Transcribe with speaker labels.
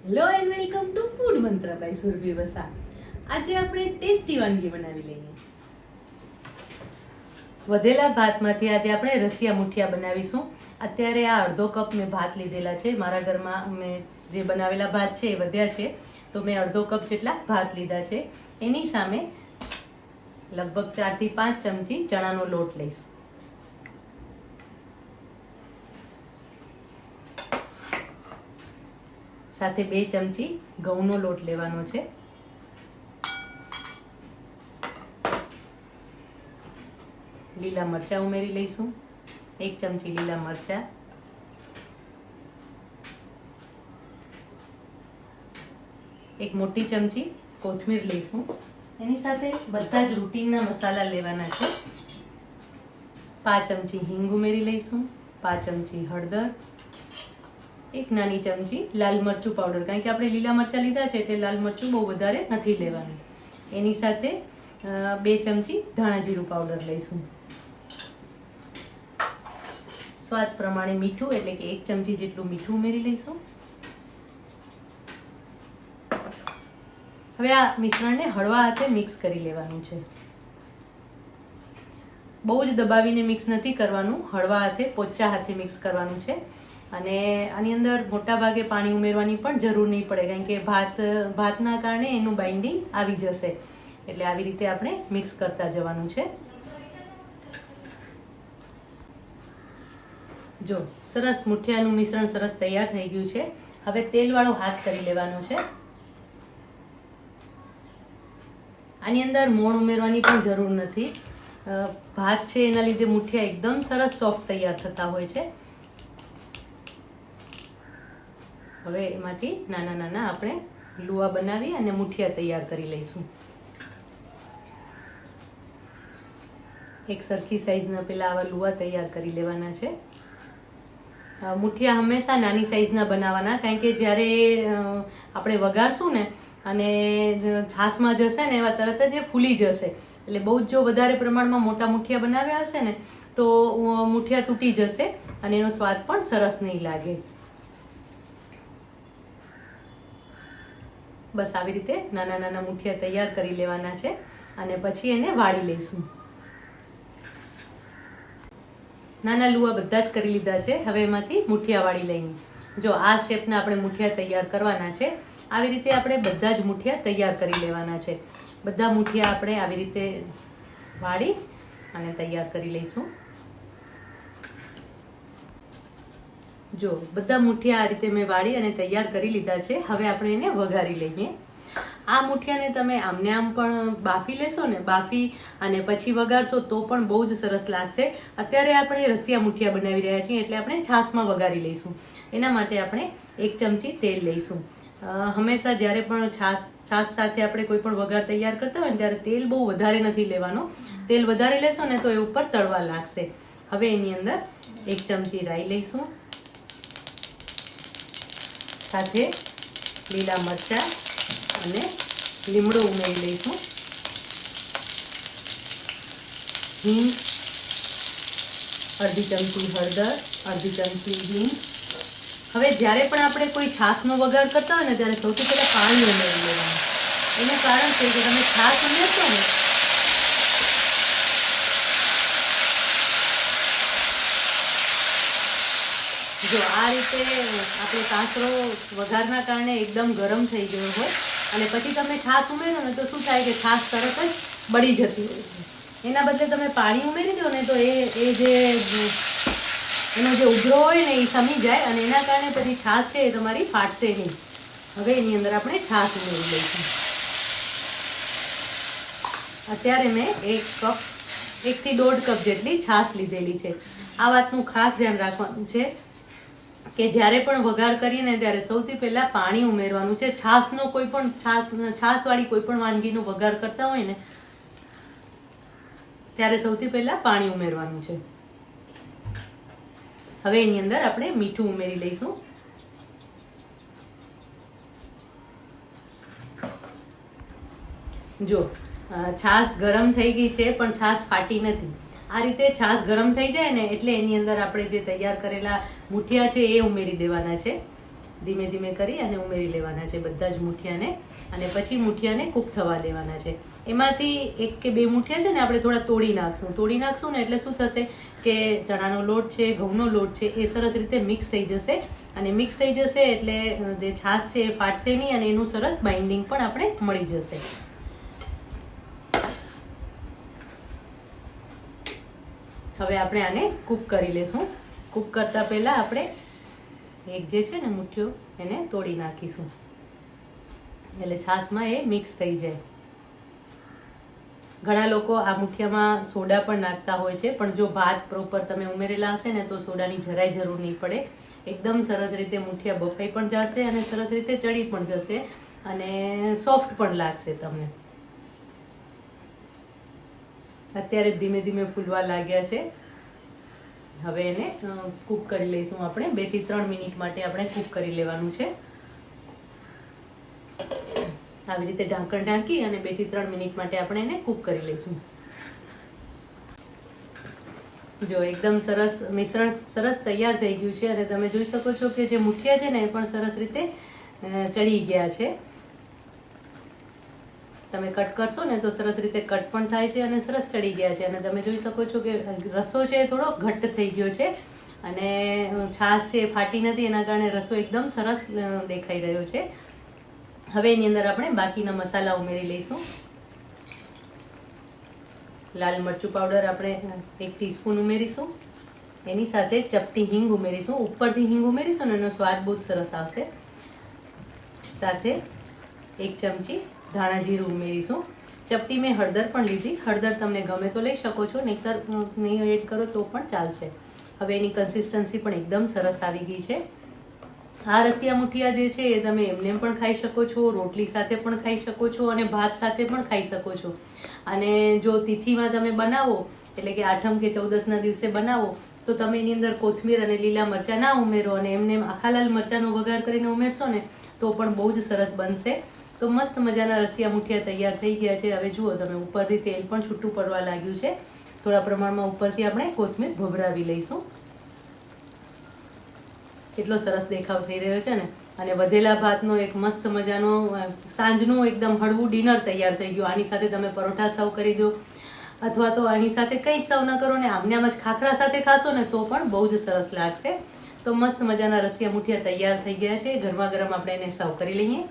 Speaker 1: Hello and welcome to food મંત્ર by Surabhi Vasa. આજે આપણે ટેસ્ટી વાનગી બનાવી લઈએ. વધેલા ભાતમાંથી આજે આપણે રસિયા મુઠિયા બનાવીશું. અત્યારે આ અડધો કપ મેં ભાત લીધેલા છે. મારા ઘરમાં મેં જે બનાવેલા ભાત છે એ વધ્યા છે, તો મેં અડધો કપ જેટલા ભાત લીધા છે. એની સામે લગભગ 4 થી 5 ચમચી ચણાનો લોટ લઈશ. સાથે 2 ચમચી ઘઉંનો લોટ લેવાનો છે. લીલા મરચાં ઉમેરી લઈશું. 1 ચમચી લીલા મરચાં, 1 મોટી ચમચી કોથમીર લઈશું. એની સાથે બધા જ રૂટીનના મસાલા લેવાના છે. 5 ચમચી હિંગ ઉમેરી લઈશું, 5 ચમચી હળદર, 1 નાની ચમચી લાલ મરચું પાવડર, કારણ કે આપણે લીલા મરચાં લીધા છે એટલે લાલ મરચું બહુ વધારે નથી લેવાનું. એની સાથે 2 ચમચી ધાણા જીરું પાવડર લઈશું. સ્વાદ પ્રમાણે મીઠું, એટલે કે 1 ચમચી જેટલું મીઠું ઉમેરી લઈશું. હવે આ મિશ્રણને હળવા હાથે મિક્સ કરી લેવાનું છે. બહુ જ દબાવીને મિક્સ નથી કરવાનું, હળવા હાથે પોચા હાથે મિક્સ કરવાનું છે. અને આની અંદર મોટા ભાગે પાણી ઉમેરવાની પણ જરૂર નહીં પડે, કારણ કે ભાતના કારણે એનું બાઇન્ડિંગ આવી જશે. એટલે આવી રીતે આપણે મિક્સ કરતા જવાનું છે. જો સરસ મુઠિયાનું મિશ્રણ સરસ તૈયાર થઈ ગયું છે. હવે તેલવાળો હાથ કરી લેવાનો છે. આની અંદર મોણ ઉમેરવાની પણ જરૂર નથી. ભાત છે એના લીધે મુઠિયા એકદમ સરસ સોફ્ટ તૈયાર થતા હોય છે. હવે એમાંથી નાના નાના આપણે લુવા બનાવી અને મુઠિયા તૈયાર કરી લઈશું. એક સરખી સાઈઝના પેલા આવા લુવા તૈયાર કરી લેવાના છે. મુઠિયા હંમેશા નાની સાઈઝના બનાવવાના, કારણ કે જ્યારે આપણે વઘારશું ને અને છાશમાં જશે ને એવા તરત જ એ ફૂલી જશે. એટલે બહુ જ જો વધારે પ્રમાણમાં મોટા મુઠિયા બનાવ્યા હશે ને તો મુઠિયા તૂટી જશે અને એનો સ્વાદ પણ સરસ નહીં લાગે. બસ આવી રીતે નાના નાના મુઠિયા તૈયાર કરી લેવાના છે અને પછી એને વાળી લઈશું. નાના લુવા બધા જ કરી લીધા છે. હવે એમાંથી મુઠિયા વાળી લઈને જો આ શેપના આપણે મુઠિયા તૈયાર કરવાના છે. આવી રીતે આપણે બધા જ મુઠિયા તૈયાર કરી લેવાના છે. બધા મુઠિયા આપણે આવી રીતે વાળી અને તૈયાર કરી લઈશું. જો બધા મુઠિયા આ રીતે મેં વાળી અને તૈયાર કરી લીધા છે. હવે આપણે એને વઘારી લઈએ. આ મુઠિયાને તમે આમને આમ પણ બાફી લેશો ને, બાફી અને પછી વઘારશો તો પણ બહુ જ સરસ લાગશે. અત્યારે આપણે રસિયા મુઠિયા બનાવી રહ્યા છીએ એટલે આપણે છાશમાં વઘારી લઈશું. એના માટે આપણે 1 ચમચી તેલ લઈશું. હંમેશા જ્યારે પણ છાશ સાથે આપણે કોઈ પણ વઘાર તૈયાર કરતા હોય ને ત્યારે તેલ બહુ વધારે નથી લેવાનો. તેલ વધારે લેશો ને તો એ ઉપર તળવા લાગશે. હવે એની અંદર 1 ચમચી રાઈ લઈશું, સાથે લીલા મરચાં અને લીમડો ઉમેરી લઈશું. હિંગ, અડધી ચમચી હળદર, અડધી ચમચી હિંગ. હવે જ્યારે પણ આપણે કોઈ છાશનો વઘાર કરતા હોય ને ત્યારે સૌથી પહેલાં પાણી ઉમેરી લેવાનું. એનું કારણ છે કે તમે છાશ ઉમેરશો ને જો આ રીતે આપણે કાંસરો વઘારના કારણે એકદમ ગરમ થઈ ગયો હોય અને પછી તમે છાશ ઉમેરો ને તો શું થાય કે છાશ તરત જ બળી જતી હોય છે. એના બદલે તમે પાણી ઉમેરી દો ને તો એનો જે ઉભરો હોય ને એ સમી જાય અને એના કારણે પછી છાશ છે એ તમારી ફાટશે નહીં. હવે એની અંદર આપણે છાશ ઉમેરી લઈશું. અત્યારે મેં 1 થી 1.5 કપ જેટલી છાશ લીધેલી છે. આ વાતનું ખાસ ધ્યાન રાખવાનું છે કે જ્યારે પણ વઘાર કરીએ ને ત્યારે સૌથી પહેલા પાણી ઉમેરવાનું છે. છાશવાળી કોઈ પણ વાનગીનો વઘાર કરતા હોય ને ત્યારે સૌથી પહેલા પાણી ઉમેરવાનું છે. હવે એની અંદર આપણે મીઠું ઉમેરી લઈશું. જો છાશ ગરમ થઈ ગઈ છે પણ છાશ ફાટી નથી. આ રીતે છાશ ગરમ થઈ જાય ને એટલે એની અંદર આપણે જે તૈયાર કરેલા મુઠિયા છે એ ઉમેરી દેવાના છે. ધીમે ધીમે કરી અને ઉમેરી લેવાના છે બધા જ મુઠિયાને, અને પછી મુઠિયાને કૂક થવા દેવાના છે. એમાંથી 1 કે 2 મુઠિયા છે ને આપણે થોડા તોડી નાખશું ને એટલે શું થશે કે ચણાનો લોટ છે, ઘઉંનો લોટ છે એ સરસ રીતે મિક્સ થઈ જશે, અને મિક્સ થઈ જશે એટલે જે છાશ છે એ ફાટશે નહીં અને એનું સરસ બાઇન્ડિંગ પણ આપણે મળી જશે. હવે આપણે આને કૂક કરી લેશું. કૂક કરતા પહેલા આપણે એક જે છે ને મુઠ્ઠીઓ એને તોડી નાખીશું એટલે છાશમાં એ મિક્સ થઈ જાય. ઘણા લોકો આ મુઠિયામાં સોડા પણ નાખતા હોય છે, પણ જો ભાત પ્રોપર તમે ઉમેરેલા હશે ને તો સોડાની જરાય જરૂર નહીં પડે. એકદમ સરસ રીતે મુઠિયા બફાઈ પણ જશે અને સરસ રીતે ચડી પણ જશે અને સોફ્ટ પણ લાગશે તમને. અત્યારે ધીમે ધીમે ફૂલવા લાગ્યા છે. હવે એને કૂક કરી લઈશું આપણે. 2 થી 3 મિનિટ માટે આપણે કૂક કરી લેવાનું છે. આવી રીતે ઢાંકણ ઢાંકી અને 2 થી 3 મિનિટ માટે આપણે એને કૂક કરી લઈશું. જો એકદમ સરસ મિશ્રણ સરસ તૈયાર થઈ ગયું છે અને તમે જોઈ શકો છો કે જે મુઠિયા છે ને એ પણ સરસ રીતે ચડી ગયા છે. તમે કટ કરશો ને તો સરસ રીતે કટ પણ થાય છે અને સરસ ચડી ગયા છે. અને તમે જોઈ શકો છો કે રસો છે એ થોડો ઘટ્ટ થઈ ગયો છે અને છાશ છે એ ફાટી નથી, એના કારણે રસો એકદમ સરસ દેખાઈ રહ્યો છે. હવે એની અંદર આપણે બાકીના મસાલા ઉમેરી લઈશું. લાલ મરચું પાવડર આપણે 1 ટીસ્પૂન ઉમેરીશું. એની સાથે ચપટી હિંગ ઉમેરીશું. ઉપરથી હિંગ ઉમેરીશું ને એનો સ્વાદ બહુ સરસ આવશે. સાથે 1 ચમચી ધાણા જીરું ઉમેરીશું. ચપટી મેં હળદર પણ લીધી. હળદર તમને ગમે તો લઈ શકો છો, નહીંતર નહીં એડ કરો તો પણ ચાલશે. હવે એની કન્સિસ્ટન્સી પણ એકદમ સરસ આવી ગઈ છે. આ રસિયા મુઠિયા જે છે એ તમે એમને પણ ખાઈ શકો છો, રોટલી સાથે પણ ખાઈ શકો છો અને ભાત સાથે પણ ખાઈ શકો છો. અને જો તિથિમાં તમે બનાવો એટલે કે 8મ કે 14ના દિવસે બનાવો તો તમે એની અંદર કોથમીર અને લીલા મરચાં ના ઉમેરો અને એમને આખા લાલ મરચાંનો વઘાર કરીને ઉમેરશો ને તો પણ બહુ જ સરસ બનશે. તો મસ્ત મજાના રસિયા મુઠિયા તૈયાર થઈ ગયા છે. હવે જુઓ તમે ઉપરથી તેલ પણ છૂટું પડવા લાગ્યું છે. થોડા પ્રમાણમાં ઉપરથી આપણે કોથમીર ભભરાવી લઈશું. કેટલો સરસ દેખાવ થઈ રહ્યો છે ને. અને વધેલા ભાતનો એક મસ્ત મજાનો સાંજનું એકદમ હળવું ડિનર તૈયાર થઈ ગયું. આની સાથે તમે પરોઠા સર્વ કરી દો અથવા તો આની સાથે કંઈ જ સર્વ ન કરો ને આમને આમ જ ખાખરા સાથે ખાશો ને તો પણ બહુ જ સરસ લાગશે. તો મસ્ત મજાના રસિયા મુઠિયા તૈયાર થઈ ગયા છે. ગરમા ગરમ આપણે એને સર્વ કરી લઈએ.